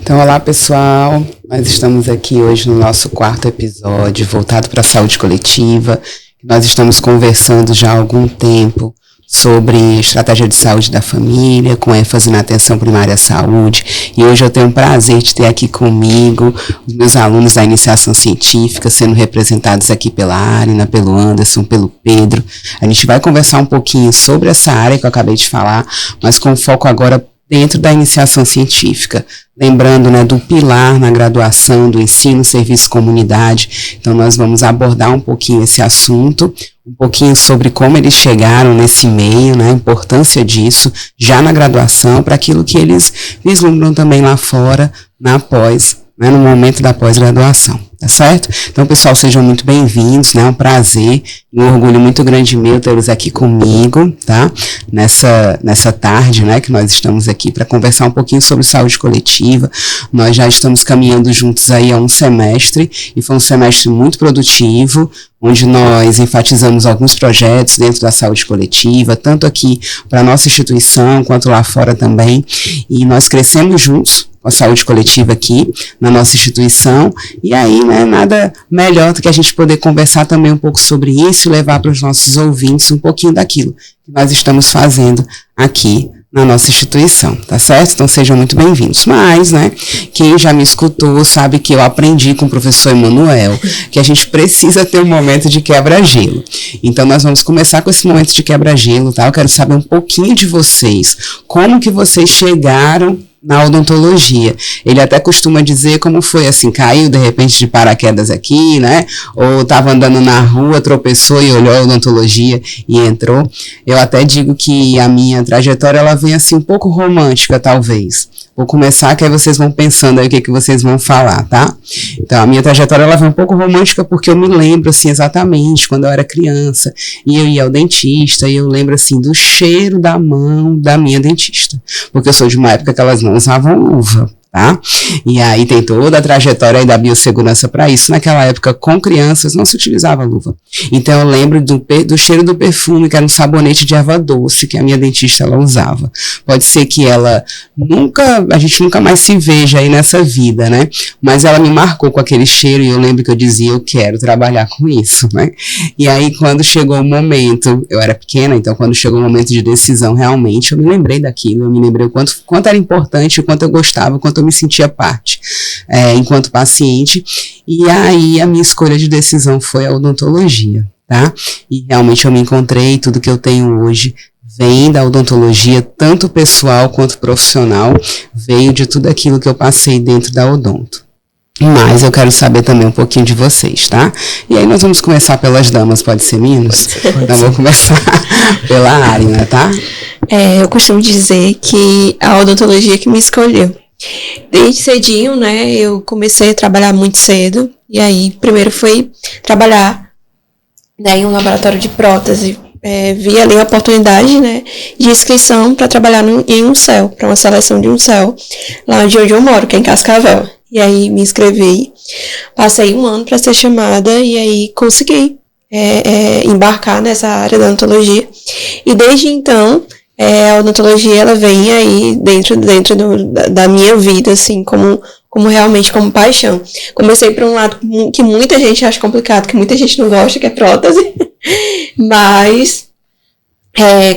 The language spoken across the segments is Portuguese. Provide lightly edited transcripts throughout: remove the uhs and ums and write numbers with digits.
Então, olá pessoal, nós estamos aqui hoje no nosso 4º episódio voltado para a saúde coletiva. Nós estamos conversando já há algum tempo sobre estratégia de saúde da família, com ênfase na atenção primária à saúde. E hoje eu tenho o prazer de ter aqui comigo os meus alunos da iniciação científica, sendo representados aqui pela Arina, pelo Anderson, pelo Pedro. A gente vai conversar um pouquinho sobre essa área que eu acabei de falar, mas com foco agora dentro da iniciação científica, lembrando, né, do pilar na graduação do ensino, serviço, comunidade. Então nós vamos abordar um pouquinho esse assunto, um pouquinho sobre como eles chegaram nesse meio, né, a importância disso já na graduação, para aquilo que eles vislumbram também lá fora, na pós, né, no momento da pós-graduação, tá certo? Então, pessoal, sejam muito bem-vindos, né, é um prazer e um orgulho muito grande meu tê-los aqui comigo, tá? Nessa tarde, né, que nós estamos aqui para conversar um pouquinho sobre saúde coletiva. Nós já estamos caminhando juntos aí há um semestre, e foi um semestre muito produtivo, onde nós enfatizamos alguns projetos dentro da saúde coletiva, tanto aqui para a nossa instituição, quanto lá fora também, e nós crescemos juntos com a saúde coletiva aqui na nossa instituição, e aí, né, nada melhor do que a gente poder conversar também um pouco sobre isso e levar para os nossos ouvintes um pouquinho daquilo que nós estamos fazendo aqui na nossa instituição, tá certo? Então sejam muito bem-vindos. Mas, né, quem já me escutou sabe que eu aprendi com o professor Emanuel que a gente precisa ter um momento de quebra-gelo. Então nós vamos começar com esse momento de quebra-gelo, tá? Eu quero saber um pouquinho de vocês, como que vocês chegaram na odontologia. Ele até costuma dizer como foi, assim, caiu de repente de paraquedas aqui, né, ou estava andando na rua, tropeçou e olhou a odontologia e entrou. Eu até digo que a minha trajetória, ela vem assim um pouco romântica, talvez. Vou começar, que aí vocês vão pensando aí o que vocês vão falar, tá? Então, a minha trajetória, ela vem um pouco romântica porque eu me lembro, assim, exatamente, quando eu era criança, e eu ia ao dentista, e eu lembro, assim, do cheiro da mão da minha dentista, porque eu sou de uma época que elas não usavam luva, tá? E aí tem toda a trajetória aí da biossegurança para isso. Naquela época, com crianças, não se utilizava luva. Então, eu lembro do cheiro do perfume, que era um sabonete de erva doce, que a minha dentista, ela usava. Pode ser que a gente nunca mais se veja aí nessa vida, né? Mas ela me marcou com aquele cheiro, e eu lembro que eu dizia, eu quero trabalhar com isso, né? E aí, quando chegou o momento, eu era pequena, então quando chegou o momento de decisão, realmente, eu me lembrei daquilo, eu me lembrei o quanto era importante, o quanto eu gostava, o quanto eu me sentia parte, enquanto paciente, e aí a minha escolha de decisão foi a odontologia, tá? E realmente eu me encontrei, tudo que eu tenho hoje vem da odontologia, tanto pessoal quanto profissional, veio de tudo aquilo que eu passei dentro da odonto. Mas eu quero saber também um pouquinho de vocês, tá? E aí nós vamos começar pelas damas, pode ser, meninos? Então vou começar pela Arina, tá? Eu costumo dizer que a odontologia que me escolheu. Desde cedinho, né, eu comecei a trabalhar muito cedo, e aí primeiro foi trabalhar, né, em um laboratório de prótese. Vi ali a oportunidade, né, de inscrição para trabalhar em um CEL, para uma seleção de um CEL, lá onde eu moro, que é em Cascavel. E aí me inscrevi, passei um ano para ser chamada, e aí consegui embarcar nessa área da odontologia. E desde então, a odontologia, ela vem aí dentro da minha vida, assim, como realmente como paixão. Comecei por um lado que muita gente acha complicado, que muita gente não gosta, que é prótese, mas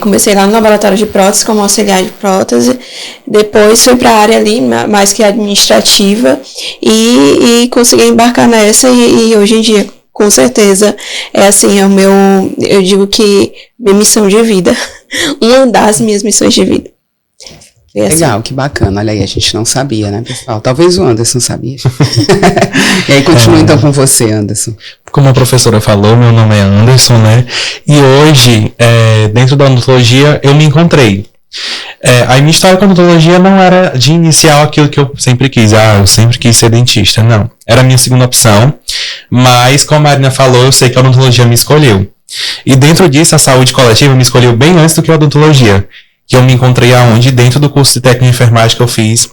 comecei lá no laboratório de prótese como auxiliar de prótese, depois fui para a área ali mais que administrativa, e consegui embarcar nessa, e hoje em dia, com certeza, assim, eu digo que minha missão de vida, uma das minhas missões de vida. Assim. Legal, que bacana. Olha aí, a gente não sabia, né, pessoal? Talvez o Anderson sabia. E aí, continua então com você, Anderson. Como a professora falou, meu nome é Anderson, né? E hoje, dentro da odontologia, eu me encontrei. A minha história com a odontologia não era de inicial aquilo que eu sempre quis. Eu sempre quis ser dentista, não. Era a minha segunda opção, mas como a Marina falou, eu sei que a odontologia me escolheu. E dentro disso, a saúde coletiva me escolheu bem antes do que a odontologia, que eu me encontrei aonde? Dentro do curso de técnico de enfermagem que eu fiz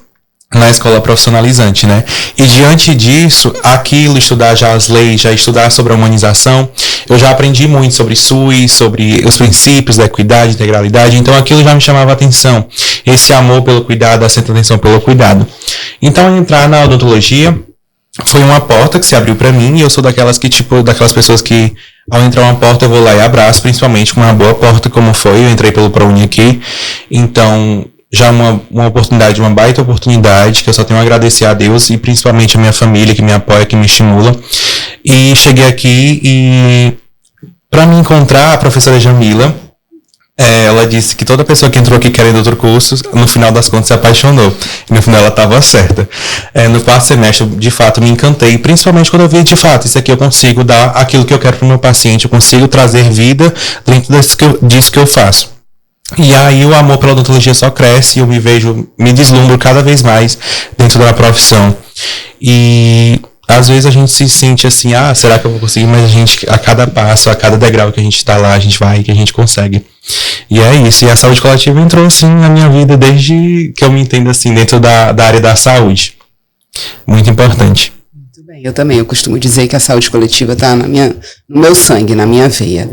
na escola profissionalizante, né? E diante disso, aquilo, estudar já as leis, já estudar sobre a humanização, eu já aprendi muito sobre SUS, sobre os princípios da equidade, integralidade, então aquilo já me chamava a atenção. Esse amor pelo cuidado, essa atenção pelo cuidado. Então, entrar na odontologia foi uma porta que se abriu para mim, e eu sou daquelas pessoas que, ao entrar uma porta, eu vou lá e abraço, principalmente com uma boa porta, como foi, eu entrei pelo ProUni aqui, então, já uma oportunidade, uma baita oportunidade, que eu só tenho a agradecer a Deus, e principalmente a minha família, que me apoia, que me estimula, e cheguei aqui, e para me encontrar, a professora Jamila, ela disse que toda pessoa que entrou aqui querendo outro curso, no final das contas se apaixonou. E no final ela estava certa. No quarto semestre, de fato, me encantei. Principalmente quando eu vi, de fato, isso aqui eu consigo dar aquilo que eu quero para o meu paciente. Eu consigo trazer vida dentro disso que eu faço. E aí o amor pela odontologia só cresce. E eu me deslumbro cada vez mais dentro da profissão. E às vezes a gente se sente assim, será que eu vou conseguir? Mas a cada passo, a cada degrau que a gente está lá, a gente vai, que a gente consegue. E é isso, e a saúde coletiva entrou assim na minha vida desde que eu me entendo assim, dentro da área da saúde. Muito importante. Muito bem, eu também, eu costumo dizer que a saúde coletiva está no meu sangue, na minha veia.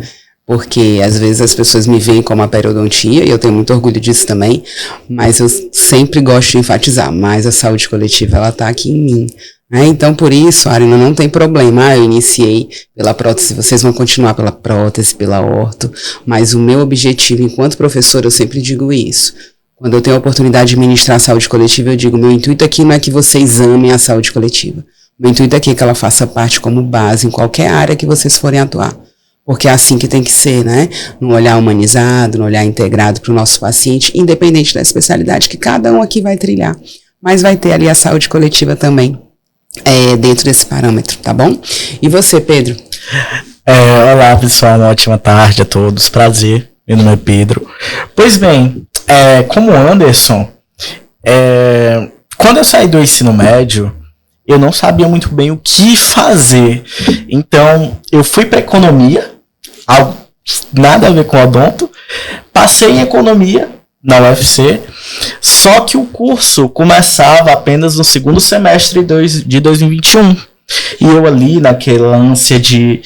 Porque às vezes as pessoas me veem como a periodontia, e eu tenho muito orgulho disso também, mas eu sempre gosto de enfatizar, mas a saúde coletiva, ela está aqui em mim. Então, por isso, Arina, não tem problema. Eu iniciei pela prótese, vocês vão continuar pela prótese, pela orto, mas o meu objetivo, enquanto professora, eu sempre digo isso. Quando eu tenho a oportunidade de ministrar a saúde coletiva, eu digo, meu intuito aqui não é que vocês amem a saúde coletiva. Meu intuito aqui é que ela faça parte como base em qualquer área que vocês forem atuar. Porque é assim que tem que ser, né? No olhar humanizado, no olhar integrado para o nosso paciente, independente da especialidade que cada um aqui vai trilhar. Mas vai ter ali a saúde coletiva também. Dentro desse parâmetro, tá bom? E você, Pedro? Olá, pessoal, uma ótima tarde a todos, prazer, meu nome é Pedro. Pois bem, como Anderson, quando eu saí do ensino médio, eu não sabia muito bem o que fazer, então eu fui para economia, nada a ver com odonto, passei em economia na UFC, só que o curso começava apenas no segundo semestre de 2021. E eu ali, naquela ânsia de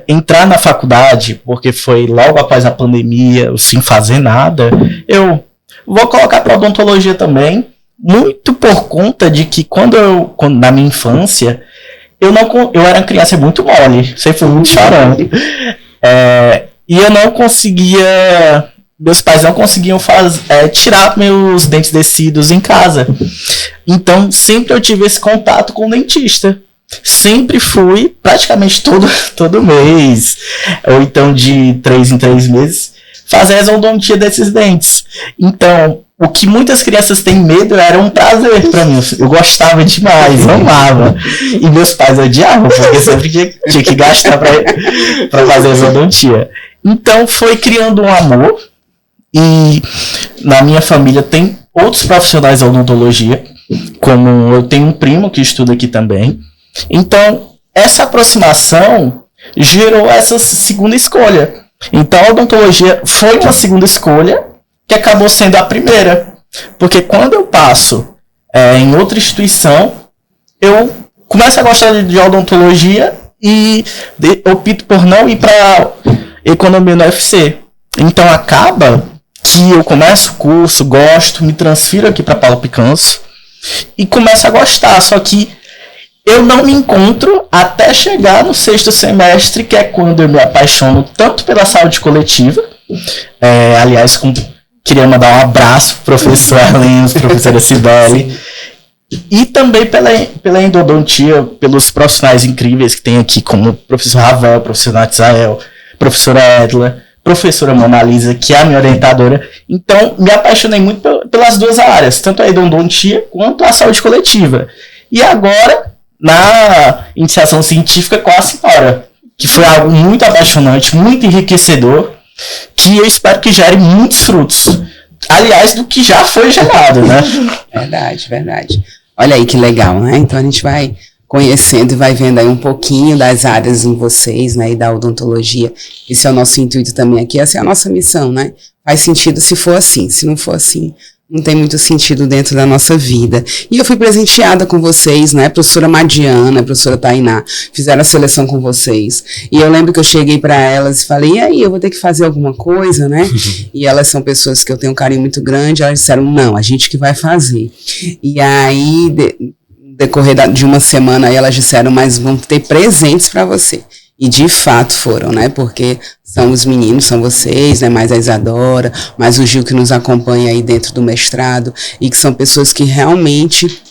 entrar na faculdade, porque foi logo após a pandemia, eu sem fazer nada, eu vou colocar para odontologia também, muito por conta de que quando na minha infância, eu era uma criança muito mole, sempre fui muito chorando. E eu não conseguia... Meus pais não conseguiam tirar meus dentes descidos em casa. Então, sempre eu tive esse contato com o dentista. Sempre fui, praticamente todo mês, ou então de 3 em 3 meses, fazer a endodontia desses dentes. Então, o que muitas crianças têm medo era um prazer para mim. Eu gostava demais, amava. E meus pais odiavam, porque sempre tinha que gastar para fazer a endodontia. Então, foi criando um amor. E na minha família tem outros profissionais da odontologia, como eu tenho um primo que estuda aqui também. Então, essa aproximação gerou essa segunda escolha. Então, a odontologia foi uma segunda escolha que acabou sendo a primeira. Porque quando eu passo em outra instituição, eu começo a gostar de odontologia e opto por não ir para economia no UFC. Então, acaba que eu começo o curso, gosto, me transfiro aqui para Paulo Picanço e começo a gostar, só que eu não me encontro até chegar no 6º semestre, que é quando eu me apaixono tanto pela saúde coletiva, aliás, queria mandar um abraço pro professor Arlinos, professora Cibele, e também pela endodontia, pelos profissionais incríveis que tem aqui, como o professor Ravel, o professor Natzael, professora Edla, professora Mona Lisa, que é a minha orientadora. Então, me apaixonei muito pelas duas áreas, tanto a endodontia quanto a saúde coletiva. E agora, na iniciação científica com a senhora, que foi algo muito apaixonante, muito enriquecedor, que eu espero que gere muitos frutos. Aliás, do que já foi gerado, né? Verdade. Olha aí que legal, né? Então, a gente vai conhecendo e vai vendo aí um pouquinho das áreas em vocês, né, e da odontologia. Esse é o nosso intuito também aqui, essa é a nossa missão, né? Faz sentido se for assim, se não for assim, não tem muito sentido dentro da nossa vida. E eu fui presenteada com vocês, né? A professora Madiana, a professora Tainá, fizeram a seleção com vocês. E eu lembro que eu cheguei para elas e falei, e aí, eu vou ter que fazer alguma coisa, né? E elas são pessoas que eu tenho um carinho muito grande, elas disseram, não, a gente que vai fazer. E aí, no decorrer de uma semana, aí elas disseram, mas vamos ter presentes para você. E de fato foram, né? Porque são os meninos, são vocês, né? Mais a Isadora, mais o Gil que nos acompanha aí dentro do mestrado, e que são pessoas que realmente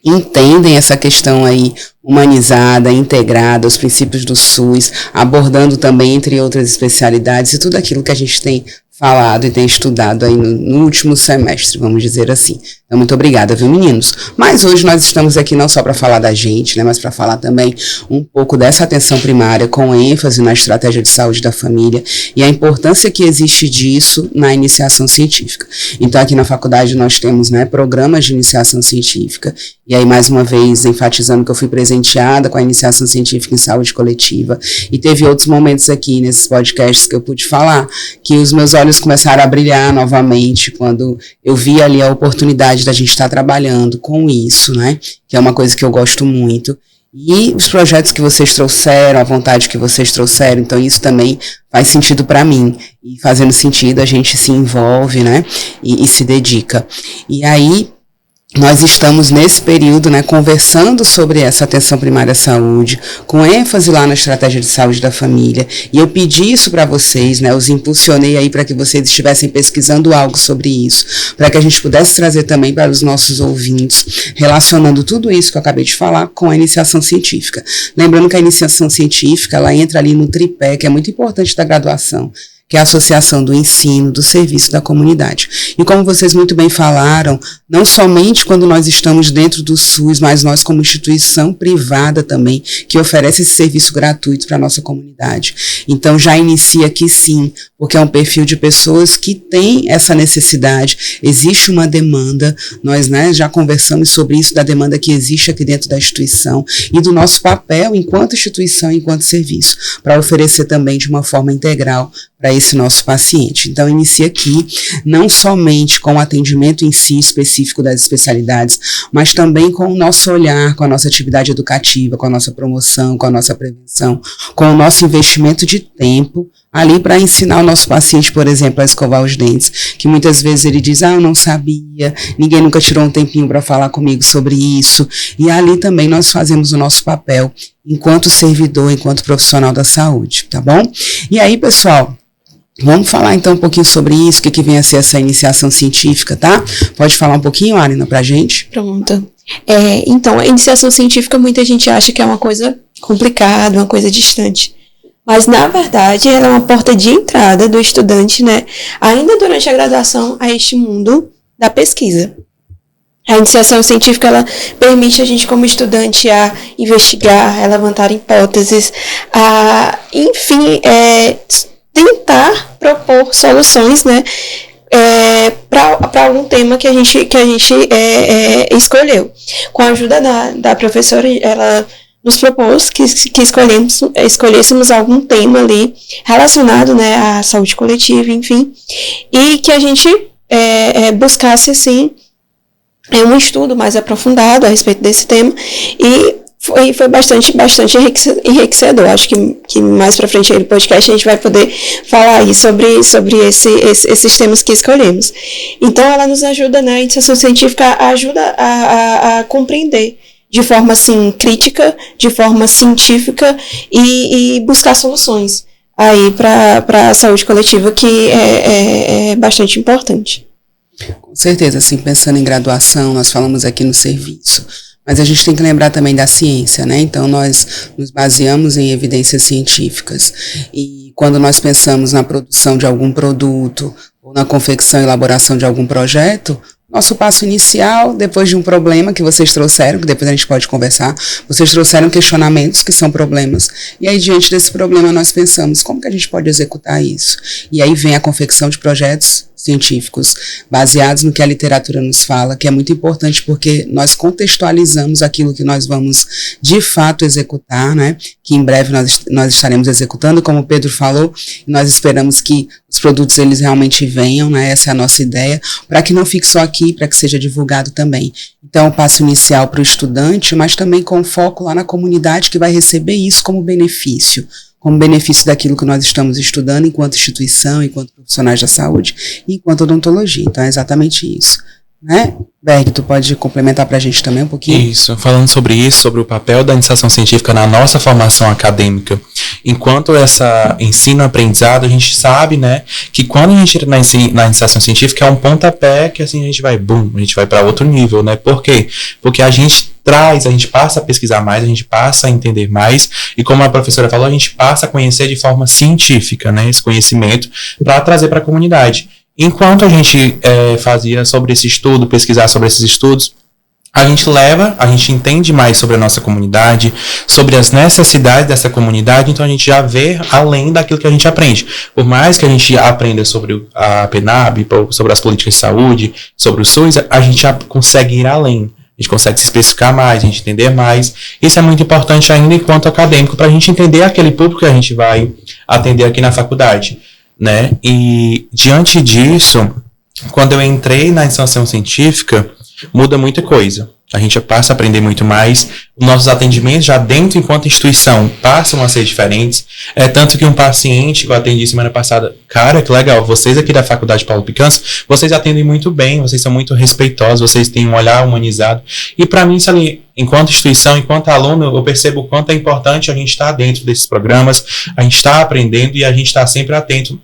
entendem essa questão aí humanizada, integrada, os princípios do SUS, abordando também, entre outras especialidades, e tudo aquilo que a gente tem falado e tem estudado aí no último semestre, vamos dizer assim. Então, muito obrigada, viu, meninos? Mas hoje nós estamos aqui não só para falar da gente, né, mas para falar também um pouco dessa atenção primária, com ênfase na estratégia de saúde da família e a importância que existe disso na iniciação científica. Então, aqui na faculdade nós temos, né, programas de iniciação científica, e aí, mais uma vez, enfatizando que eu fui presenteada com a iniciação científica em saúde coletiva, e teve outros momentos aqui nesses podcasts que eu pude falar, que os meus olhos começaram a brilhar novamente quando eu vi ali a oportunidade da gente estar trabalhando com isso, né? Que é uma coisa que eu gosto muito. E os projetos que vocês trouxeram, a vontade que vocês trouxeram, então isso também faz sentido para mim. E fazendo sentido, a gente se envolve, né? E se dedica. E aí, nós estamos nesse período, né, conversando sobre essa atenção primária à saúde, com ênfase lá na estratégia de saúde da família, e eu pedi isso para vocês, né, os impulsionei aí para que vocês estivessem pesquisando algo sobre isso, para que a gente pudesse trazer também para os nossos ouvintes, relacionando tudo isso que eu acabei de falar com a iniciação científica. Lembrando que a iniciação científica, ela entra ali no tripé, que é muito importante da graduação, que é a associação do ensino, do serviço da comunidade. E como vocês muito bem falaram, não somente quando nós estamos dentro do SUS, mas nós como instituição privada também, que oferece esse serviço gratuito para a nossa comunidade. Então já inicia aqui sim, porque é um perfil de pessoas que têm essa necessidade, existe uma demanda, nós, né, já conversamos sobre isso, da demanda que existe aqui dentro da instituição e do nosso papel enquanto instituição, enquanto serviço, para oferecer também de uma forma integral para esse nosso paciente. Então, inicia aqui, não somente com o atendimento em si específico das especialidades, mas também com o nosso olhar, com a nossa atividade educativa, com a nossa promoção, com a nossa prevenção, com o nosso investimento de tempo ali para ensinar o nosso paciente, por exemplo, a escovar os dentes, que muitas vezes ele diz, eu não sabia, ninguém nunca tirou um tempinho para falar comigo sobre isso, e ali também nós fazemos o nosso papel enquanto servidor, enquanto profissional da saúde, tá bom? E aí, pessoal, vamos falar então um pouquinho sobre isso, o que vem a ser essa iniciação científica, tá? Pode falar um pouquinho, Arina, pra gente? Pronto. Então, a iniciação científica, muita gente acha que é uma coisa complicada, uma coisa distante. Mas, na verdade, ela é uma porta de entrada do estudante, né, ainda durante a graduação, a este mundo da pesquisa. A iniciação científica, ela permite a gente, como estudante, a investigar, a levantar hipóteses, a, enfim, tentar propor soluções, né, para algum tema que a gente escolheu. Com a ajuda da professora, ela nos propôs que escolhêssemos algum tema ali relacionado, né, à saúde coletiva, enfim, e que a gente buscasse, assim, um estudo mais aprofundado a respeito desse tema, e foi bastante enriquecedor. Acho que mais para frente aí no podcast a gente vai poder falar aí sobre esses temas que escolhemos. Então, ela nos ajuda, né, a iniciação científica ajuda a compreender de forma, assim, crítica, de forma científica e buscar soluções aí para a saúde coletiva, que é bastante importante. Com certeza, assim, pensando em graduação, nós falamos aqui no serviço, mas a gente tem que lembrar também da ciência, né? Então, nós nos baseamos em evidências científicas, e quando nós pensamos na produção de algum produto, ou na confecção e elaboração de algum projeto, nosso passo inicial, depois de um problema que vocês trouxeram, que depois a gente pode conversar, vocês trouxeram questionamentos que são problemas, e aí diante desse problema nós pensamos, como que a gente pode executar isso? E aí vem a confecção de projetos científicos, baseados no que a literatura nos fala, que é muito importante porque nós contextualizamos aquilo que nós vamos de fato executar, né? Que em breve nós estaremos executando, como o Pedro falou, e nós esperamos que os produtos eles realmente venham, né? Essa é a nossa ideia, para que não fique só aqui, para que seja divulgado também. Então, o passo inicial para o estudante, mas também com foco lá na comunidade que vai receber isso como benefício daquilo que nós estamos estudando enquanto instituição, enquanto profissionais da saúde e enquanto odontologia. Então, é exatamente isso. Né? Berg, tu pode complementar para a gente também um pouquinho? Isso, falando sobre isso, sobre o papel da iniciação científica na nossa formação acadêmica. Enquanto essa ensino-aprendizado, a gente sabe, né, que quando a gente entra na iniciação científica é um pontapé que assim a gente vai para outro nível, né? Por quê? Porque a gente passa a pesquisar mais, a gente passa a entender mais, e como a professora falou, a gente passa a conhecer de forma científica, né, esse conhecimento para trazer para a comunidade. Enquanto a gente fazia sobre esse estudo, pesquisar sobre esses estudos, a gente entende mais sobre a nossa comunidade, sobre as necessidades dessa comunidade, então a gente já vê além daquilo que a gente aprende. Por mais que a gente aprenda sobre a PNAB, sobre as políticas de saúde, sobre o SUS, a gente já consegue ir além. A gente consegue se especificar mais, a gente entender mais. Isso é muito importante ainda enquanto acadêmico, para a gente entender aquele público que a gente vai atender aqui na faculdade, né? E diante disso, quando eu entrei na iniciação científica, muda muita coisa. A gente passa a aprender muito mais. Os nossos atendimentos já dentro, enquanto instituição, passam a ser diferentes. Tanto que um paciente que eu atendi semana passada, cara, que legal, vocês aqui da Faculdade Paulo Picanço, vocês atendem muito bem, vocês são muito respeitosos, vocês têm um olhar humanizado. E para mim, isso ali, enquanto instituição, enquanto aluno, eu percebo o quanto é importante a gente estar dentro desses programas, a gente estar aprendendo e a gente estar sempre atento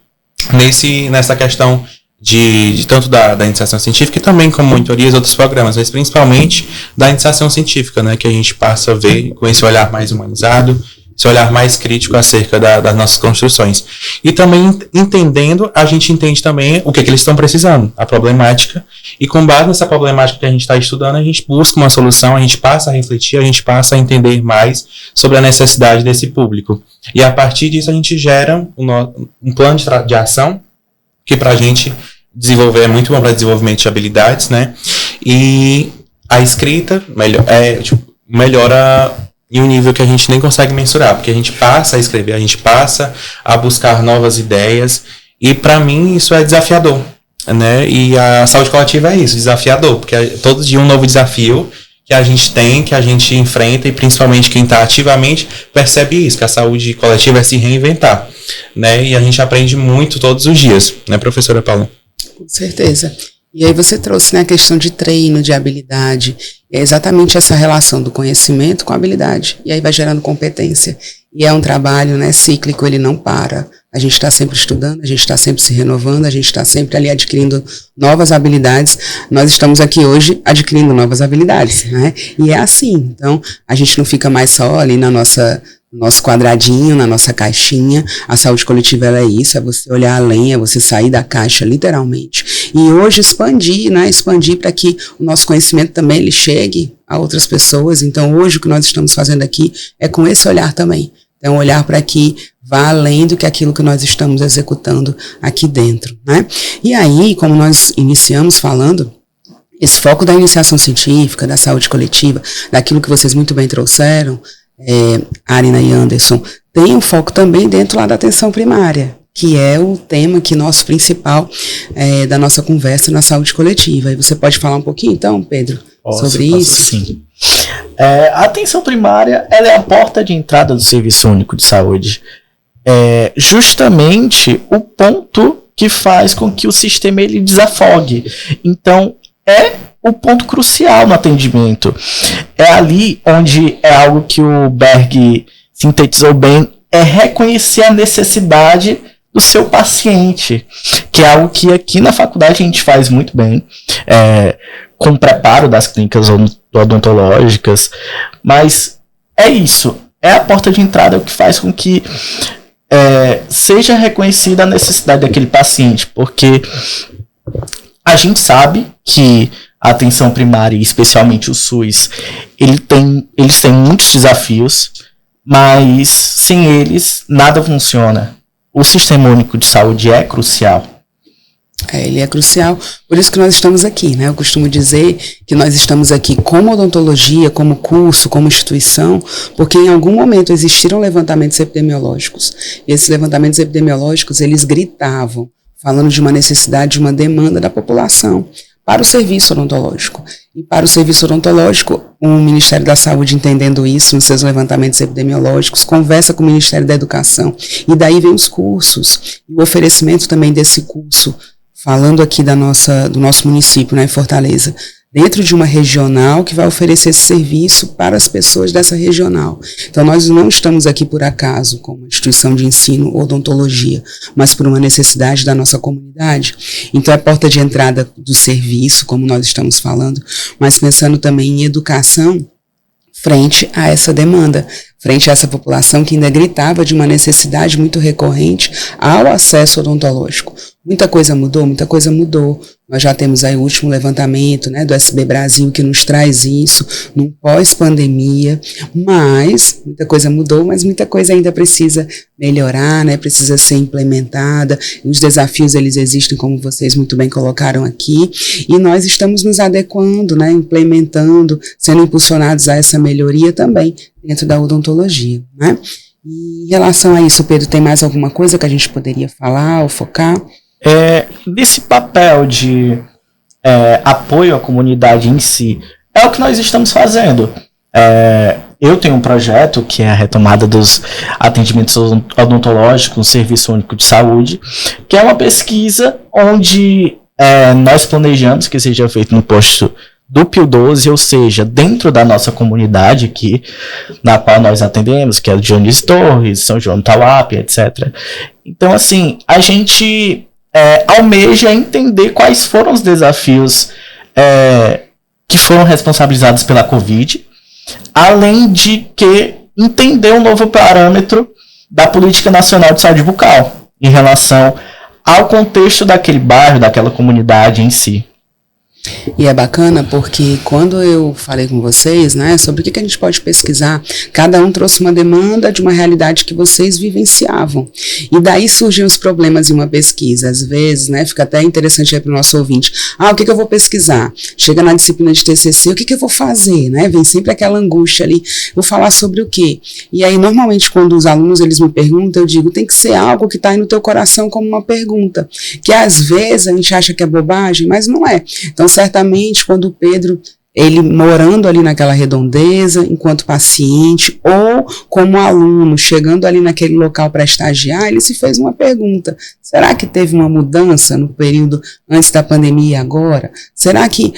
nessa questão de tanto da iniciação científica e também com monitorias e outros programas, mas principalmente da iniciação científica, né, que a gente passa a ver com esse olhar mais humanizado, esse olhar mais crítico acerca das nossas construções. E também entendendo, a gente entende também o que eles estão precisando, a problemática, e com base nessa problemática que a gente está estudando, a gente busca uma solução, a gente passa a refletir, a gente passa a entender mais sobre a necessidade desse público. E a partir disso a gente gera um plano de ação, que para a gente desenvolver é muito bom para desenvolvimento de habilidades, né? E a escrita melhora em um nível que a gente nem consegue mensurar, porque a gente passa a escrever, a gente passa a buscar novas ideias, e para mim isso é desafiador, né? E a saúde coletiva é isso, desafiador, porque é todo dia um novo desafio que a gente tem, que a gente enfrenta, e principalmente quem está ativamente percebe isso, que a saúde coletiva é se reinventar, né? E a gente aprende muito todos os dias, né, professora Paula? Com certeza. E aí você trouxe, né, a questão de treino, de habilidade, é exatamente essa relação do conhecimento com a habilidade, e aí vai gerando competência. E é um trabalho, né, cíclico, ele não para. A gente está sempre estudando, a gente está sempre se renovando, a gente está sempre ali adquirindo novas habilidades. Nós estamos aqui hoje adquirindo novas habilidades, né? E é assim. Então, a gente não fica mais só ali no nosso quadradinho, na nossa caixinha. A saúde coletiva, ela é isso, é você olhar além, é você sair da caixa, literalmente. E hoje expandir, né? Expandir para que o nosso conhecimento também ele chegue a outras pessoas. Então, hoje o que nós estamos fazendo aqui é com esse olhar também. Então, olhar para que vá além do que aquilo que nós estamos executando aqui dentro, né? E aí, como nós iniciamos falando, esse foco da iniciação científica, da saúde coletiva, daquilo que vocês muito bem trouxeram, Arina e Anderson, tem um foco também dentro lá da atenção primária, que é o tema que nosso principal da nossa conversa na saúde coletiva. E você pode falar um pouquinho, então, Pedro, sobre isso? Sim. A atenção primária, ela é a porta de entrada do Serviço Único de Saúde. É justamente o ponto que faz com que o sistema ele desafogue. Então, é o ponto crucial no atendimento. É ali onde é algo que o Berg sintetizou bem, é reconhecer a necessidade do seu paciente, que é algo que aqui na faculdade a gente faz muito bem, com o preparo das clínicas odontológicas, mas é isso, é a porta de entrada, o que faz com que seja reconhecida a necessidade daquele paciente, porque a gente sabe que a atenção primária, e especialmente o SUS, eles têm muitos desafios, mas sem eles nada funciona. O Sistema Único de Saúde é crucial. Ele é crucial, por isso que nós estamos aqui, né? Eu costumo dizer que nós estamos aqui como odontologia, como curso, como instituição, porque em algum momento existiram levantamentos epidemiológicos. E esses levantamentos epidemiológicos, eles gritavam, falando de uma necessidade, de uma demanda da população para o serviço odontológico. E para o serviço odontológico, o Ministério da Saúde, entendendo isso nos seus levantamentos epidemiológicos, conversa com o Ministério da Educação. E daí vem os cursos. E o oferecimento também desse curso, falando aqui do nosso município, né, Fortaleza, dentro de uma regional que vai oferecer esse serviço para as pessoas dessa regional. Então, nós não estamos aqui por acaso como instituição de ensino odontologia, mas por uma necessidade da nossa comunidade. Então, é a porta de entrada do serviço, como nós estamos falando, mas pensando também em educação frente a essa demanda, frente a essa população que ainda gritava de uma necessidade muito recorrente ao acesso odontológico. Muita coisa mudou. Nós já temos aí o último levantamento, né, do SB Brasil que nos traz isso, num pós-pandemia, mas muita coisa mudou, mas muita coisa ainda precisa melhorar, né, precisa ser implementada. Os desafios, eles existem, como vocês muito bem colocaram aqui, e nós estamos nos adequando, né, implementando, sendo impulsionados a essa melhoria também dentro da odontologia, né. E em relação a isso, Pedro, tem mais alguma coisa que a gente poderia falar ou focar? Desse papel de apoio à comunidade em si, é o que nós estamos fazendo. Eu tenho um projeto que é a retomada dos atendimentos odontológicos no Serviço Único de Saúde, que é uma pesquisa onde nós planejamos que seja feito no posto do Pio 12, ou seja, dentro da nossa comunidade aqui, na qual nós atendemos, que é o Dionísio Torres, São João do Tauape, etc. Então, assim, a gente almeja entender quais foram os desafios que foram responsabilizados pela Covid, além de que entender um novo parâmetro da Política Nacional de Saúde Bucal, em relação ao contexto daquele bairro, daquela comunidade em si. E é bacana porque quando eu falei com vocês, né, sobre o que a gente pode pesquisar, cada um trouxe uma demanda de uma realidade que vocês vivenciavam. E daí surgem os problemas em uma pesquisa. Às vezes, né, fica até interessante aí para o nosso ouvinte. O que eu vou pesquisar? Chega na disciplina de TCC, o que eu vou fazer? Né? Vem sempre aquela angústia ali. Vou falar sobre o quê? E aí, normalmente, quando os alunos eles me perguntam, eu digo, tem que ser algo que está aí no teu coração como uma pergunta. Que às vezes a gente acha que é bobagem, mas não é. Então, certamente, quando o Pedro, ele morando ali naquela redondeza, enquanto paciente, ou como aluno, chegando ali naquele local para estagiar, ele se fez uma pergunta: será que teve uma mudança no período antes da pandemia e agora? Será que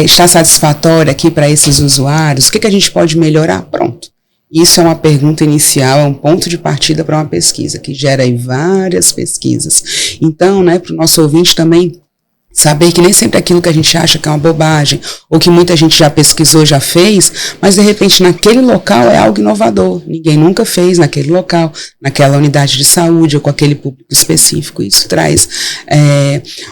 está satisfatório aqui para esses usuários? O que a gente pode melhorar? Pronto. Isso é uma pergunta inicial, é um ponto de partida para uma pesquisa, que gera aí várias pesquisas. Então, né, para o nosso ouvinte também saber que nem sempre aquilo que a gente acha que é uma bobagem, ou que muita gente já pesquisou, já fez, mas de repente naquele local é algo inovador. Ninguém nunca fez naquele local, naquela unidade de saúde, ou com aquele público específico. Isso traz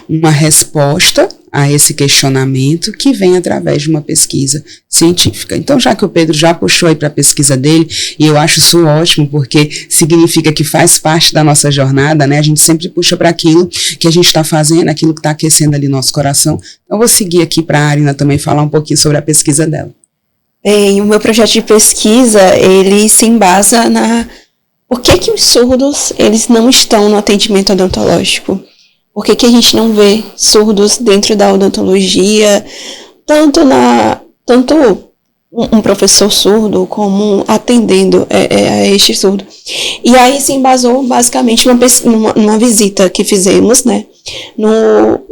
uma resposta a esse questionamento que vem através de uma pesquisa científica. Então, já que o Pedro já puxou aí para a pesquisa dele, e eu acho isso ótimo, porque significa que faz parte da nossa jornada, né? A gente sempre puxa para aquilo que a gente está fazendo, aquilo que está aquecendo ali nosso coração. Então, eu vou seguir aqui para a Arina também falar um pouquinho sobre a pesquisa dela. Bem, o meu projeto de pesquisa, ele se embasa na... Por que os surdos, eles não estão no atendimento odontológico? Por que a gente não vê surdos dentro da odontologia, tanto um professor surdo como atendendo a este surdo? E aí se embasou basicamente numa visita que fizemos, né,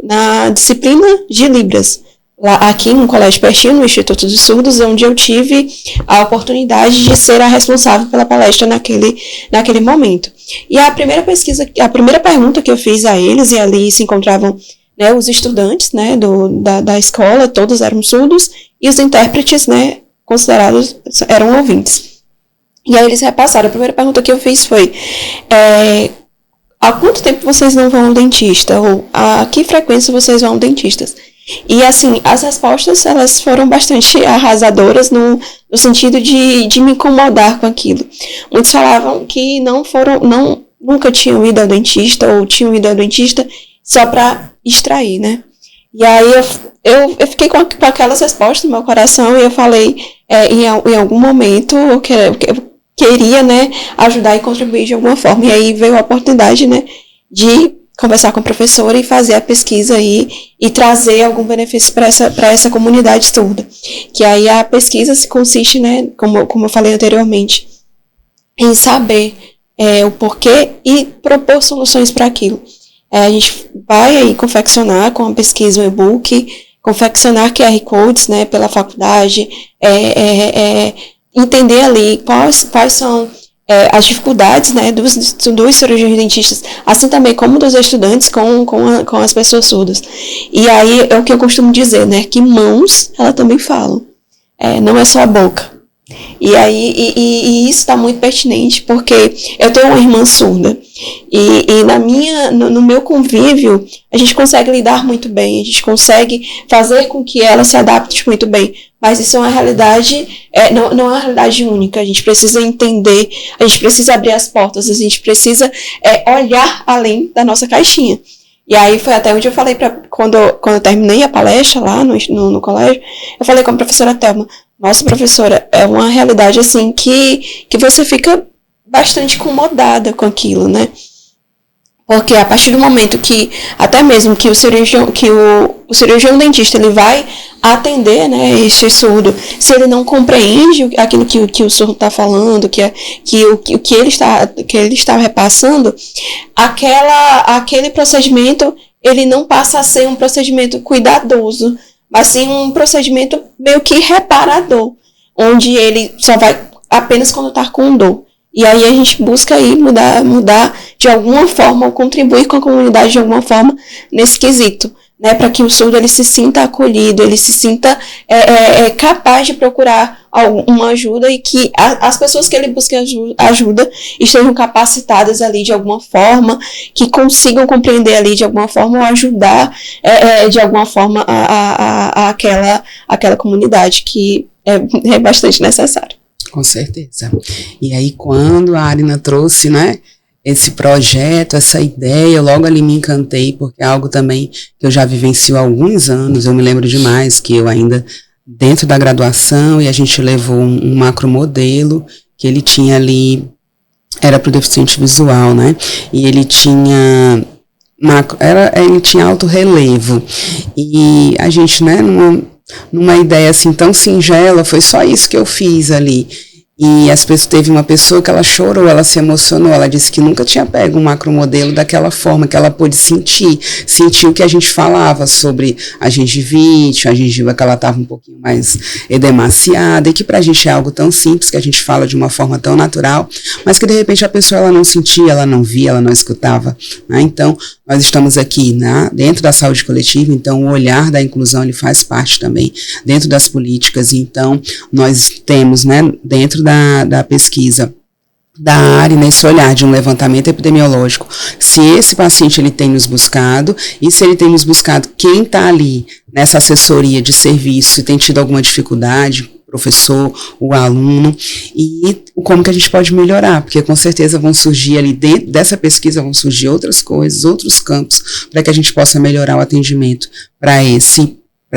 na disciplina de Libras, lá aqui no Colégio pertinho, no Instituto dos Surdos, onde eu tive a oportunidade de ser a responsável pela palestra naquele momento. E a primeira pergunta que eu fiz a eles, e ali se encontravam, né, os estudantes, né, da escola, todos eram surdos, e os intérpretes, né, considerados eram ouvintes. E aí eles repassaram. A primeira pergunta que eu fiz foi: há quanto tempo vocês não vão ao dentista? Ou a que frequência vocês vão ao dentista? E assim, as respostas, elas foram bastante arrasadoras no sentido de me incomodar com aquilo. Muitos falavam que nunca tinham ido ao dentista, ou tinham ido ao dentista só para extrair, né? E aí eu fiquei com aquelas respostas no meu coração e eu falei, em algum momento eu queria, né, ajudar e contribuir de alguma forma. E aí veio a oportunidade, né, de conversar com a professora e fazer a pesquisa aí e trazer algum benefício para essa comunidade toda. Que aí a pesquisa consiste, né, como eu falei anteriormente, em saber o porquê e propor soluções para aquilo. A gente vai aí confeccionar com a pesquisa um e-book, confeccionar QR Codes, né, pela faculdade, entender ali quais são as dificuldades, né, dos cirurgiões dentistas, assim também como dos estudantes com as pessoas surdas. E aí é o que eu costumo dizer, né, que mãos, ela também falam, não é só a boca. E aí e isso está muito pertinente, porque eu tenho uma irmã surda e no meu convívio a gente consegue lidar muito bem, a gente consegue fazer com que ela se adapte muito bem, mas isso é uma realidade, não é uma realidade única. A gente precisa entender, a gente precisa abrir as portas, a gente precisa olhar além da nossa caixinha. E aí foi até onde eu falei, quando eu terminei a palestra lá no colégio, eu falei com a professora Thelma: nossa, professora, é uma realidade assim que você fica bastante incomodada com aquilo, né? Porque a partir do momento que, até mesmo que o cirurgião dentista, ele vai atender, né, este surdo, se ele não compreende aquilo que o surdo está falando, que ele está repassando, aquele procedimento, ele não passa a ser um procedimento cuidadoso, mas sim um procedimento meio que reparador, onde ele só vai apenas quando está com dor. E aí a gente busca aí mudar de alguma forma, ou contribuir com a comunidade de alguma forma nesse quesito, né, para que o surdo ele se sinta acolhido, ele se sinta capaz de procurar uma ajuda e que as pessoas que ele busca ajuda estejam capacitadas ali de alguma forma, que consigam compreender ali de alguma forma ou ajudar de alguma forma aquela comunidade que é bastante necessário. Com certeza. E aí quando a Arina trouxe, né, esse projeto, essa ideia, eu logo ali me encantei, porque é algo também que eu já vivencio há alguns anos. Eu me lembro demais que eu ainda dentro da graduação, e a gente levou um macromodelo que ele tinha ali, era para o deficiente visual, né, e ele tinha ele tinha alto relevo, e a gente, né, numa ideia assim tão singela, foi só isso que eu fiz ali. E teve uma pessoa que ela chorou, ela se emocionou, ela disse que nunca tinha pego um macromodelo daquela forma, que ela pôde sentir o que a gente falava sobre a gengivite, a gengiva que ela estava um pouquinho mais edemaciada, e que pra gente é algo tão simples, que a gente fala de uma forma tão natural, mas que de repente a pessoa ela não sentia, ela não via, ela não escutava, né? Então, nós estamos aqui, né, dentro da saúde coletiva, então o olhar da inclusão ele faz parte também dentro das políticas. Então nós temos, né, dentro da pesquisa da área, nesse olhar de um levantamento epidemiológico, se esse paciente ele tem nos buscado, e se ele tem nos buscado, quem está ali nessa assessoria de serviço e tem tido alguma dificuldade, o professor, o aluno, e como que a gente pode melhorar, porque com certeza vão surgir ali, dentro dessa pesquisa vão surgir outras coisas, outros campos, para que a gente possa melhorar o atendimento para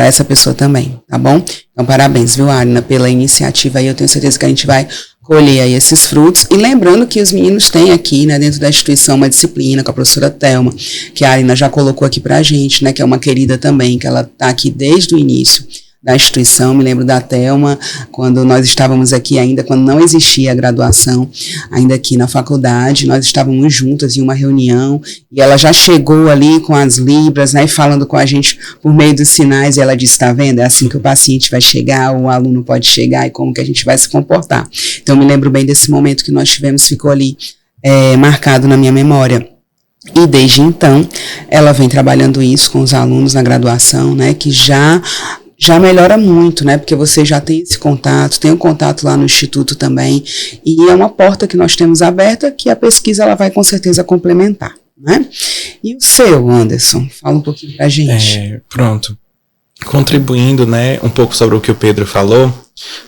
essa pessoa também, tá bom? Então, parabéns, viu, Arina, pela iniciativa aí, eu tenho certeza que a gente vai colher aí esses frutos, e lembrando que os meninos têm aqui, né, dentro da instituição, uma disciplina com a professora Thelma, que a Arina já colocou aqui pra gente, né, que é uma querida também, que ela tá aqui desde o início da instituição. Me lembro da Thelma, quando nós estávamos aqui ainda, quando não existia a graduação, ainda aqui na faculdade, nós estávamos juntas em uma reunião, e ela já chegou ali com as libras, né, falando com a gente por meio dos sinais, e ela disse: tá vendo, é assim que o paciente vai chegar, o aluno pode chegar, e como que a gente vai se comportar. Então, me lembro bem desse momento que nós tivemos, ficou ali marcado na minha memória. E desde então, ela vem trabalhando isso com os alunos na graduação, né, que já melhora muito, né, porque você já tem esse contato, tem um contato lá no Instituto também, e é uma porta que nós temos aberta, que a pesquisa ela vai com certeza complementar, né. E o seu, Anderson, fala um pouquinho pra gente. Pronto. Contribuindo, né, um pouco sobre o que o Pedro falou,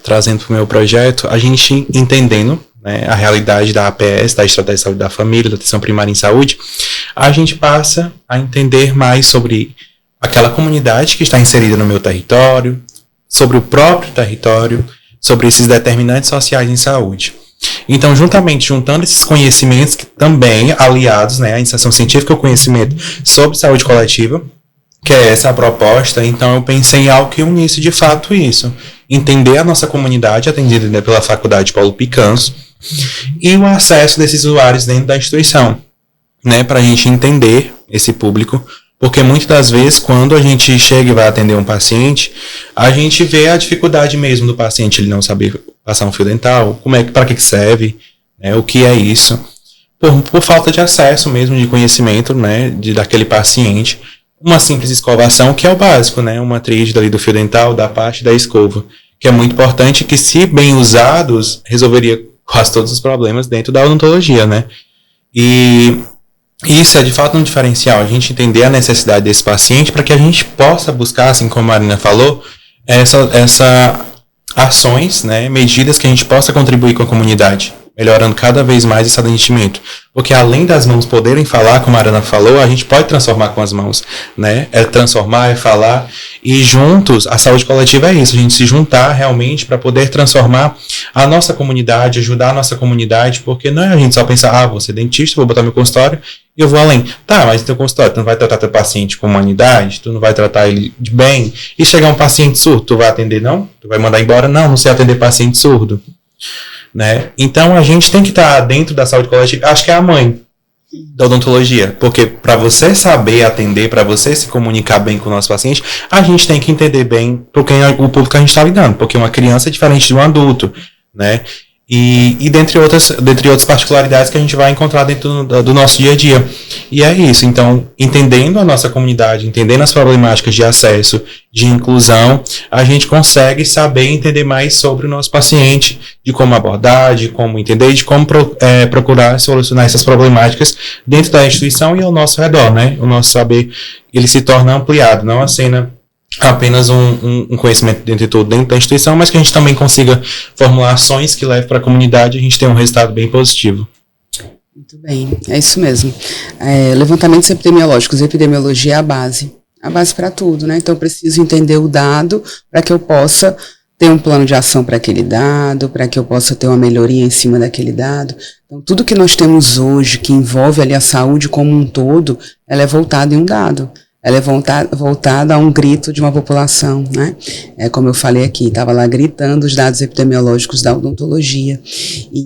trazendo para o meu projeto, a gente entendendo, né, a realidade da APS, da Estratégia de Saúde da Família, da Atenção Primária em Saúde, a gente passa a entender mais sobre aquela comunidade que está inserida no meu território, sobre o próprio território, sobre esses determinantes sociais em saúde. Então, juntando esses conhecimentos que também aliados, né, à iniciação científica, o conhecimento sobre saúde coletiva, que é essa a proposta, então eu pensei em algo que unisse de fato isso. Entender a nossa comunidade, atendida pela Faculdade Paulo Picanso, e o acesso desses usuários dentro da instituição, né, para a gente entender esse público, porque muitas das vezes, quando a gente chega e vai atender um paciente, a gente vê a dificuldade mesmo do paciente, ele não saber passar um fio dental, para que serve, né, o que é isso, por falta de acesso mesmo, de conhecimento, né, daquele paciente. Uma simples escovação, que é o básico, né, uma tríade ali do fio dental, da parte da escova, que é muito importante, que se bem usados, resolveria quase todos os problemas dentro da odontologia, né. E isso é de fato um diferencial, a gente entender a necessidade desse paciente para que a gente possa buscar, assim como a Marina falou, essa ações, né, medidas que a gente possa contribuir com a comunidade, melhorando cada vez mais esse atendimento. Porque além das mãos poderem falar, como a Arana falou, a gente pode transformar com as mãos, né? É transformar, é falar. E juntos, a saúde coletiva é isso, a gente se juntar realmente para poder transformar a nossa comunidade, ajudar a nossa comunidade, porque não é a gente só pensar, vou ser dentista, vou botar meu consultório e eu vou além. Tá, mas teu consultório, tu não vai tratar teu paciente com humanidade, tu não vai tratar ele de bem, e chegar um paciente surdo, tu vai atender não? Tu vai mandar embora? Não sei atender paciente surdo. Né? Então a gente tem que estar dentro da saúde coletiva, acho que é a mãe da odontologia, porque para você saber atender, para você se comunicar bem com o nosso paciente, a gente tem que entender bem o público que a gente está lidando, porque uma criança é diferente de um adulto, né? E dentre outras particularidades que a gente vai encontrar dentro do nosso dia a dia. E é isso, então, entendendo a nossa comunidade, entendendo as problemáticas de acesso, de inclusão, a gente consegue saber e entender mais sobre o nosso paciente, de como abordar, de como entender, de como procurar solucionar essas problemáticas dentro da instituição e ao nosso redor, né? O nosso saber, ele se torna ampliado, não apenas um conhecimento dentro da instituição, mas que a gente também consiga formular ações que levem para a comunidade e a gente tenha um resultado bem positivo. Muito bem, é isso mesmo. Levantamentos epidemiológicos, epidemiologia é a base para tudo, né? Então eu preciso entender o dado para que eu possa ter um plano de ação para aquele dado, para que eu possa ter uma melhoria em cima daquele dado. Então tudo que nós temos hoje, que envolve ali a saúde como um todo, ela é voltada em um dado. Ela é voltada a um grito de uma população, né? Como eu falei aqui, estava lá gritando os dados epidemiológicos da odontologia. E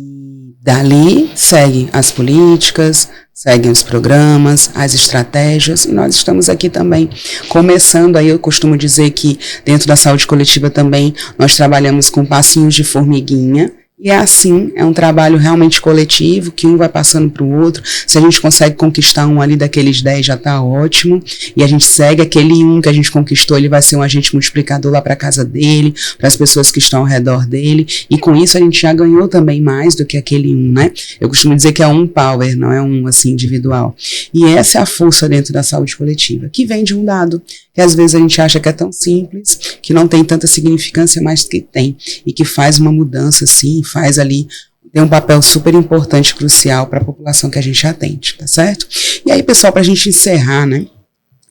dali seguem as políticas, seguem os programas, as estratégias, e nós estamos aqui também começando, aí eu costumo dizer que dentro da saúde coletiva também nós trabalhamos com passinhos de formiguinha. E é assim, é um trabalho realmente coletivo, que um vai passando para o outro. Se a gente consegue conquistar um ali daqueles 10, já está ótimo. E a gente segue aquele um que a gente conquistou, ele vai ser um agente multiplicador lá para a casa dele, para as pessoas que estão ao redor dele. E com isso a gente já ganhou também mais do que aquele um, né? Eu costumo dizer que é um power, não é um assim individual. E essa é a força dentro da saúde coletiva, que vem de um dado, que às vezes a gente acha que é tão simples, que não tem tanta significância, mas que tem, e que faz uma mudança, sim, faz ali, tem um papel super importante, crucial para a população que a gente atende, tá certo? E aí, pessoal, para a gente encerrar, né,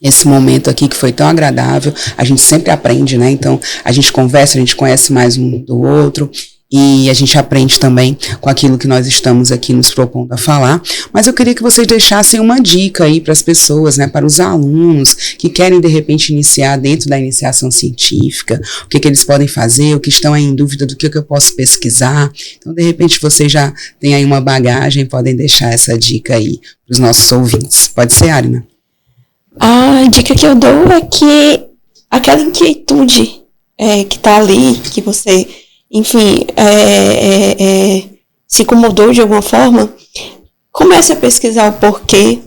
esse momento aqui que foi tão agradável, a gente sempre aprende, né, então a gente conversa, a gente conhece mais um do outro, e a gente aprende também com aquilo que nós estamos aqui nos propondo a falar. Mas eu queria que vocês deixassem uma dica aí para as pessoas, né, para os alunos que querem de repente iniciar dentro da iniciação científica, o que eles podem fazer, o que estão aí em dúvida do que eu posso pesquisar. Então, de repente, vocês já têm aí uma bagagem, podem deixar essa dica aí para os nossos ouvintes. Pode ser, Arina? A dica que eu dou é que aquela inquietude que está ali, que você, enfim, se incomodou de alguma forma, comece a pesquisar o porquê,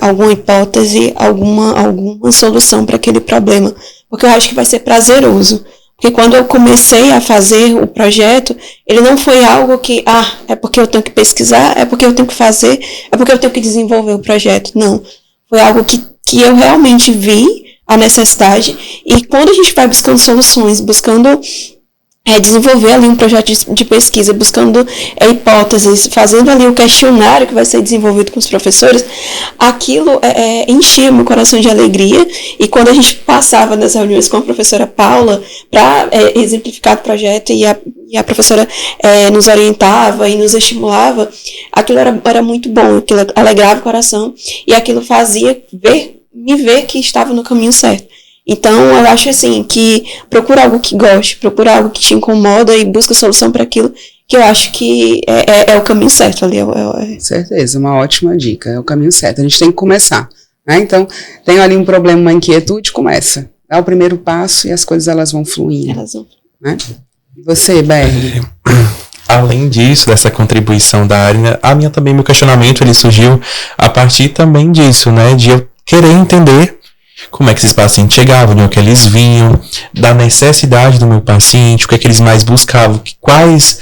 alguma hipótese, alguma solução para aquele problema, porque eu acho que vai ser prazeroso. Porque quando eu comecei a fazer o projeto, ele não foi algo que, é porque eu tenho que pesquisar, é porque eu tenho que fazer, é porque eu tenho que desenvolver o projeto. Não, foi algo que eu realmente vi a necessidade, e quando a gente vai buscando soluções, buscando desenvolver ali um projeto de pesquisa, buscando hipóteses, fazendo ali o questionário que vai ser desenvolvido com os professores, aquilo enchia meu coração de alegria. E quando a gente passava nas reuniões com a professora Paula para exemplificar o projeto e a professora nos orientava e nos estimulava, aquilo era muito bom, aquilo alegrava o coração e aquilo fazia me ver que estava no caminho certo. Então, eu acho assim, que procura algo que goste, procura algo que te incomoda e busca solução para aquilo, que eu acho que é o caminho certo ali. Certeza, uma ótima dica, é o caminho certo, a gente tem que começar, né? Então, tem ali um problema, uma inquietude, começa. Dá o primeiro passo e as coisas elas vão fluindo. Né? E você, Berg? Além disso, dessa contribuição da Arina, meu questionamento ele surgiu a partir também disso, né? De eu querer entender como é que esses pacientes chegavam, de onde eles vinham, da necessidade do meu paciente, o que é que eles mais buscavam, quais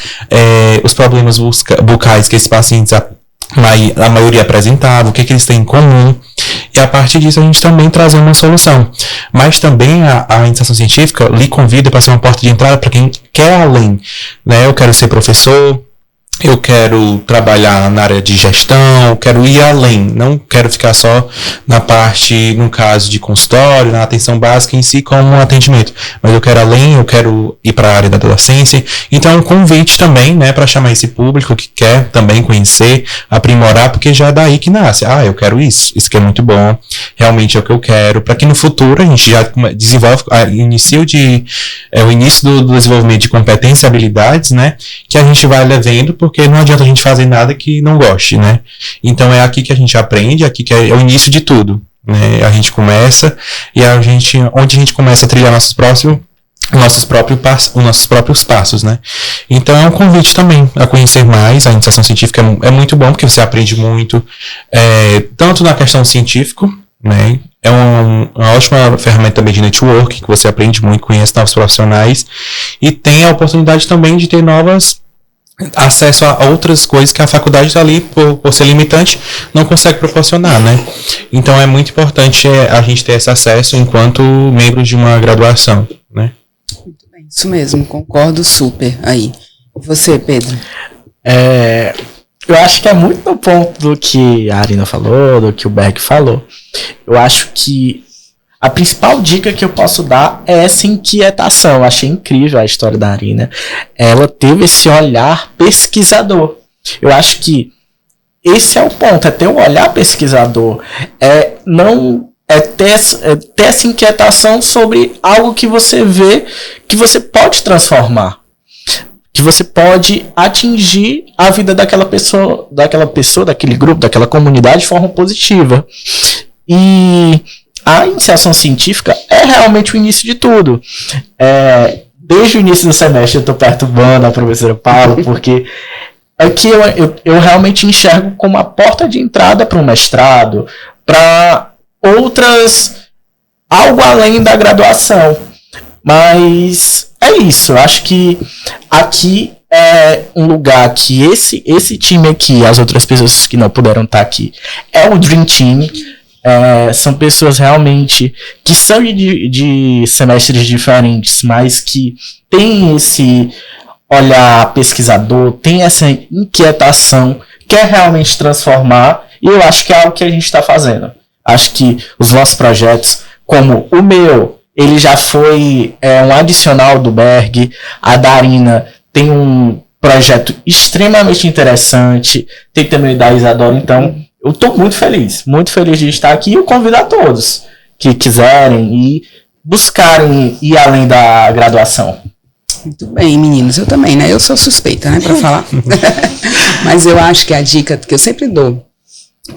os problemas bucais que esses pacientes, a maioria apresentavam, o que é que eles têm em comum. E a partir disso a gente também traz uma solução. Mas também a iniciação científica lhe convida para ser uma porta de entrada para quem quer além. Né? Eu quero ser professor, eu quero trabalhar na área de gestão, quero ir além, não quero ficar só na parte, no caso de consultório, na atenção básica em si como um atendimento, mas eu quero além, eu quero ir para a área da docência. Então é um convite também, né, para chamar esse público que quer também conhecer, aprimorar, porque já é daí que nasce. Eu quero isso que é muito bom, realmente é o que eu quero, para que no futuro a gente já desenvolva o início do desenvolvimento de competências e habilidades, né, que a gente vai levando, porque não adianta a gente fazer nada que não goste, né? Então é aqui que a gente aprende, aqui que é o início de tudo, né? A gente começa e onde a gente começa a trilhar nossos próprios passos, né? Então é um convite também a conhecer mais. A iniciação científica é muito bom, porque você aprende muito, tanto na questão científica, né? É uma ótima ferramenta também de network, que você aprende muito, conhece novos profissionais e tem a oportunidade também de ter acesso a outras coisas que a faculdade está ali, por ser limitante, não consegue proporcionar, né? Então é muito importante a gente ter esse acesso enquanto membros de uma graduação, né? Muito bem, isso mesmo, concordo super aí. E você, Pedro? Eu acho que é muito no ponto do que a Arina falou, do que o Berg falou. Eu acho que a principal dica que eu posso dar é essa inquietação. Eu achei incrível a história da Arina. Ela teve esse olhar pesquisador. Eu acho que esse é o ponto, é ter um olhar pesquisador. Ter essa inquietação sobre algo que você vê que você pode transformar. Que você pode atingir a vida daquela pessoa, daquele grupo, daquela comunidade de forma positiva. E a iniciação científica é realmente o início de tudo. Desde o início do semestre eu estou perturbando a professora Paula, porque aqui eu realmente enxergo como a porta de entrada para um mestrado, para algo além da graduação. Mas é isso, eu acho que aqui é um lugar que esse time aqui, as outras pessoas que não puderam estar aqui, é o Dream Team. São pessoas realmente que são de semestres diferentes, mas que têm esse olhar pesquisador, tem essa inquietação, quer realmente transformar, e eu acho que é algo que a gente está fazendo. Acho que os nossos projetos, como o meu, ele já foi um adicional do Berg, a Darina tem um projeto extremamente interessante, tem também o da Isadora, então eu estou muito feliz de estar aqui e eu convido a todos que quiserem e buscarem ir além da graduação. Muito bem, meninos, eu também, né? Eu sou suspeita, né, para falar. Mas eu acho que a dica que eu sempre dou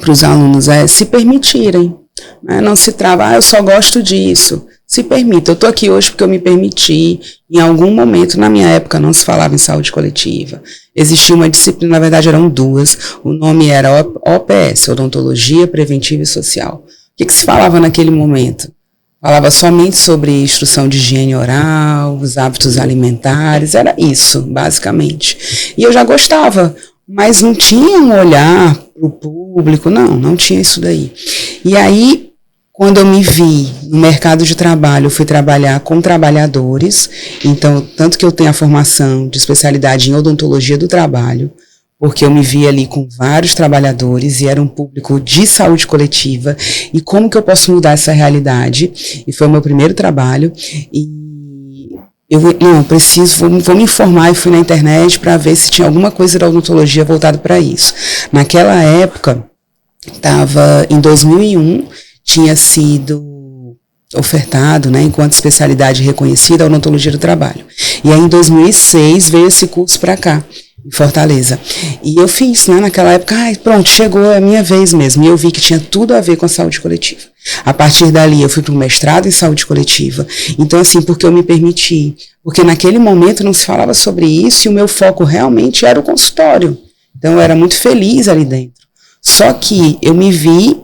para os alunos é se permitirem, né? Não se travar, eu só gosto disso. Se permita, eu estou aqui hoje porque eu me permiti. Em algum momento, na minha época, não se falava em saúde coletiva. Existia uma disciplina, na verdade eram duas, o nome era OPS, Odontologia Preventiva e Social. O que se falava naquele momento? Falava somente sobre instrução de higiene oral, os hábitos alimentares, era isso, basicamente. E eu já gostava, mas não tinha um olhar para o público, não tinha isso daí. E aí, Quando eu me vi no mercado de trabalho, eu fui trabalhar com trabalhadores, então, tanto que eu tenho a formação de especialidade em odontologia do trabalho, porque eu me vi ali com vários trabalhadores e era um público de saúde coletiva, e como que eu posso mudar essa realidade? E foi o meu primeiro trabalho, e vou me informar, e fui na internet para ver se tinha alguma coisa da odontologia voltada para isso. Naquela época, estava em 2001, tinha sido ofertado, né, enquanto especialidade reconhecida, a odontologia do trabalho. E aí, em 2006, veio esse curso para cá, em Fortaleza. E eu fiz, né, naquela época, pronto, chegou a minha vez mesmo. E eu vi que tinha tudo a ver com a saúde coletiva. A partir dali, eu fui para um mestrado em saúde coletiva. Então, assim, porque eu me permiti. Porque naquele momento não se falava sobre isso e o meu foco realmente era o consultório. Então, eu era muito feliz ali dentro. Só que eu me vi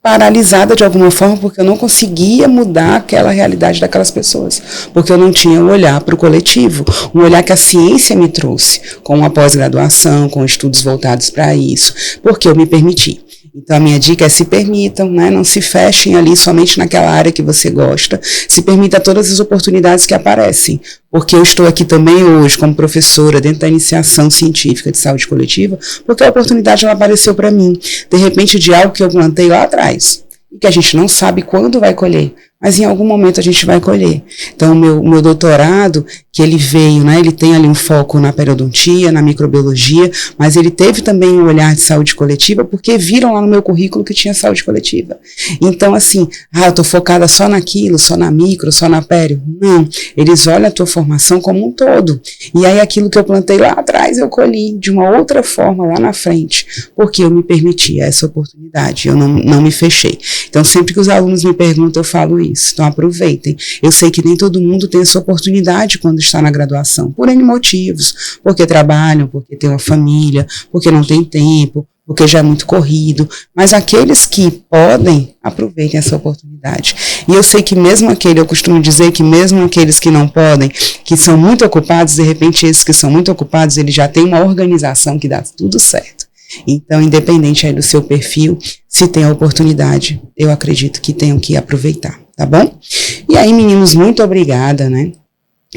paralisada de alguma forma, porque eu não conseguia mudar aquela realidade daquelas pessoas, porque eu não tinha um olhar para o coletivo, um olhar que a ciência me trouxe, com uma pós-graduação, com estudos voltados para isso, porque eu me permiti. Então, a minha dica é: se permitam, né? Não se fechem ali somente naquela área que você gosta, se permita todas as oportunidades que aparecem, porque eu estou aqui também hoje como professora dentro da iniciação científica de saúde coletiva, porque a oportunidade ela apareceu para mim, de repente, de algo que eu plantei lá atrás, e que a gente não sabe quando vai colher, mas em algum momento a gente vai colher. Então, o meu doutorado, que ele veio, né, ele tem ali um foco na periodontia, na microbiologia, mas ele teve também um olhar de saúde coletiva, porque viram lá no meu currículo que tinha saúde coletiva. Então, assim, eu estou focada só naquilo, só na micro, só na pério. Não, eles olham a tua formação como um todo. E aí, aquilo que eu plantei lá atrás, eu colhi de uma outra forma lá na frente, porque eu me permiti essa oportunidade, eu não me fechei. Então, sempre que os alunos me perguntam, eu falo isso. Então, aproveitem. Eu sei que nem todo mundo tem essa oportunidade quando está na graduação, por N motivos, porque trabalham, porque tem uma família, porque não tem tempo, porque já é muito corrido, mas aqueles que podem, aproveitem essa oportunidade. E eu sei que eu costumo dizer que mesmo aqueles que não podem, que são muito ocupados, de repente esses que são muito ocupados, eles já têm uma organização que dá tudo certo. Então, independente aí do seu perfil, se tem a oportunidade, eu acredito que tenham que aproveitar, tá bom? E aí, meninos, muito obrigada, né,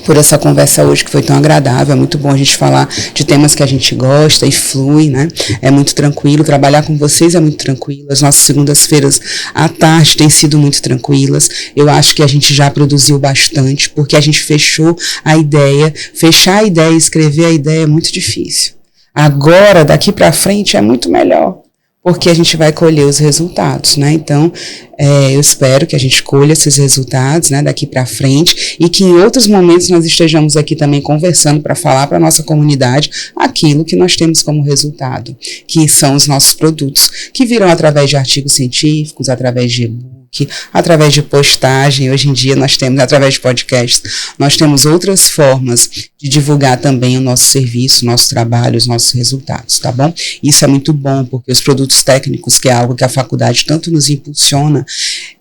por essa conversa hoje que foi tão agradável. É muito bom a gente falar de temas que a gente gosta e flui, né? É muito tranquilo, trabalhar com vocês é muito tranquilo. As nossas segundas-feiras à tarde têm sido muito tranquilas. Eu acho que a gente já produziu bastante, porque a gente fechou a ideia. Fechar a ideia e escrever a ideia é muito difícil. Agora, daqui para frente, é muito melhor, porque a gente vai colher os resultados, né? Então, eu espero que a gente colha esses resultados, né, daqui para frente, e que em outros momentos nós estejamos aqui também conversando para falar para a nossa comunidade aquilo que nós temos como resultado, que são os nossos produtos, que virão através de artigos científicos, através de e-book, através de postagem. Hoje em dia nós temos, através de podcasts, nós temos outras formas de divulgar também o nosso serviço, o nosso trabalho, os nossos resultados, tá bom? Isso é muito bom, porque os produtos técnicos, que é algo que a faculdade tanto nos impulsiona,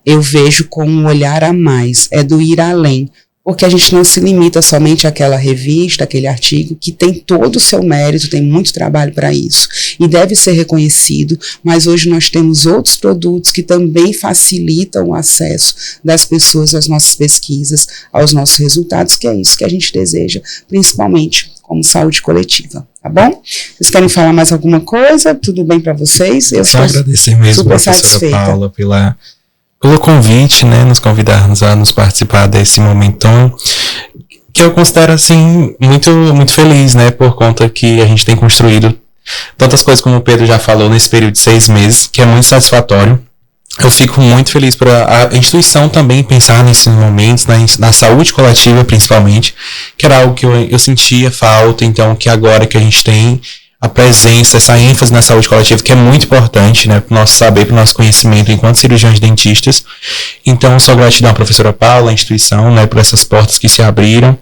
eu vejo com um olhar a mais, é do ir além, porque a gente não se limita somente àquela revista, àquele artigo, que tem todo o seu mérito, tem muito trabalho para isso, e deve ser reconhecido, mas hoje nós temos outros produtos que também facilitam o acesso das pessoas às nossas pesquisas, aos nossos resultados, que é isso que a gente deseja, principalmente como saúde coletiva, tá bom? Vocês querem falar mais alguma coisa? Tudo bem para vocês? Eu só agradecer mesmo a professora Paula pelo convite, né, nos convidarmos a nos participar desse momentão, que eu considero, assim, muito, muito feliz, né, por conta que a gente tem construído tantas coisas, como o Pedro já falou, nesse período de 6 meses, que é muito satisfatório. Eu fico muito feliz por a instituição também pensar nesses momentos, na saúde coletiva principalmente, que era algo que eu sentia falta, então que agora que a gente tem a presença, essa ênfase na saúde coletiva, que é muito importante, né, para o nosso saber, para o nosso conhecimento enquanto cirurgiões dentistas. Então, só gratidão à professora Paula, à instituição, né, por essas portas que se abriram,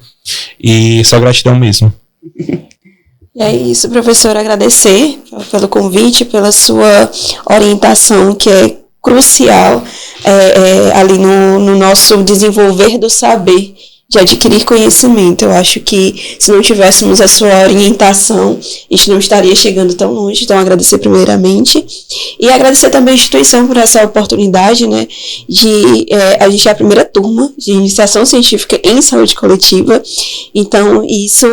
e só gratidão mesmo. E é isso, professor, agradecer pelo convite, pela sua orientação, que é crucial ali no nosso desenvolver do saber. de adquirir conhecimento. Eu acho que se não tivéssemos a sua orientação, a gente não estaria chegando tão longe. Então, agradecer primeiramente e agradecer também a instituição por essa oportunidade, né, de a gente é a primeira turma de iniciação científica em saúde coletiva. Então, isso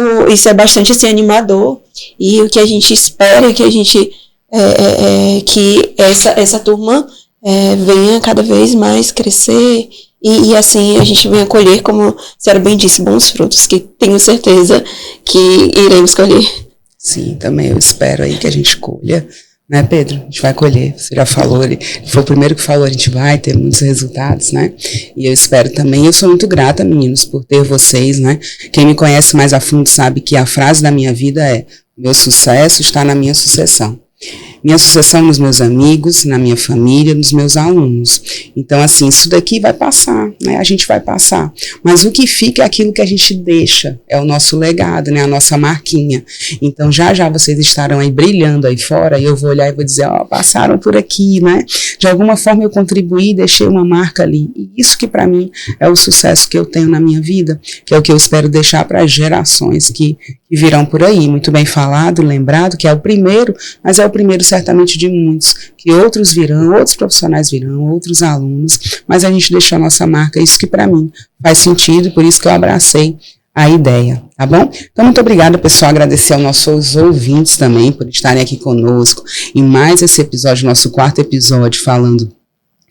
é bastante assim, animador, e o que a gente espera é que a gente que essa turma venha cada vez mais crescer e assim a gente venha colher, como a senhora bem disse, bons frutos, que tenho certeza que iremos colher. Sim, também eu espero aí que a gente colha, né, Pedro? A gente vai colher, você já falou, ele foi o primeiro que falou, a gente vai ter muitos resultados, né? E eu espero também, eu sou muito grata, meninos, por ter vocês, né? Quem me conhece mais a fundo sabe que a frase da minha vida é: meu sucesso está na minha sucessão. Minha sucessão nos meus amigos, na minha família, nos meus alunos. Então, assim, isso daqui vai passar, né? A gente vai passar. Mas o que fica é aquilo que a gente deixa, é o nosso legado, né? A nossa marquinha. Então, já vocês estarão aí brilhando aí fora, e eu vou olhar e vou dizer, passaram por aqui, né? De alguma forma eu contribuí, deixei uma marca ali. E isso que para mim é o sucesso que eu tenho na minha vida, que é o que eu espero deixar para as gerações que virão por aí. Muito bem falado, lembrado, que é o primeiro, mas é o primeiro certamente de muitos, que outros virão, outros profissionais virão, outros alunos, mas a gente deixou a nossa marca, isso que para mim faz sentido, por isso que eu abracei a ideia, tá bom? Então, muito obrigada, pessoal, agradecer aos nossos ouvintes também por estarem aqui conosco em mais esse episódio, nosso 4º episódio, falando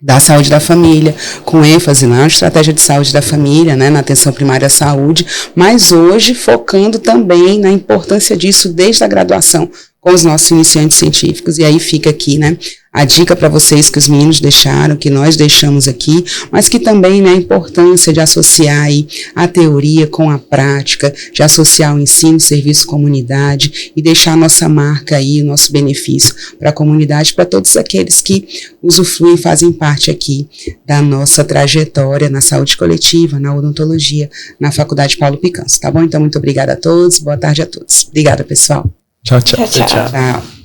da saúde da família, com ênfase na estratégia de saúde da família, né, na atenção primária à saúde, mas hoje focando também na importância disso desde a graduação com os nossos iniciantes científicos. E aí fica aqui, né, a dica para vocês que os meninos deixaram, que nós deixamos aqui, mas que também, né, a importância de associar aí a teoria com a prática, de associar o ensino, serviço, comunidade e deixar a nossa marca aí, o nosso benefício para a comunidade, para todos aqueles que usufruem e fazem parte aqui da nossa trajetória na saúde coletiva, na odontologia, na Faculdade Paulo Picanso, tá bom? Então, muito obrigada a todos, boa tarde a todos. Obrigada, pessoal. Tchau, tchau. Tchau, tchau. Tchau.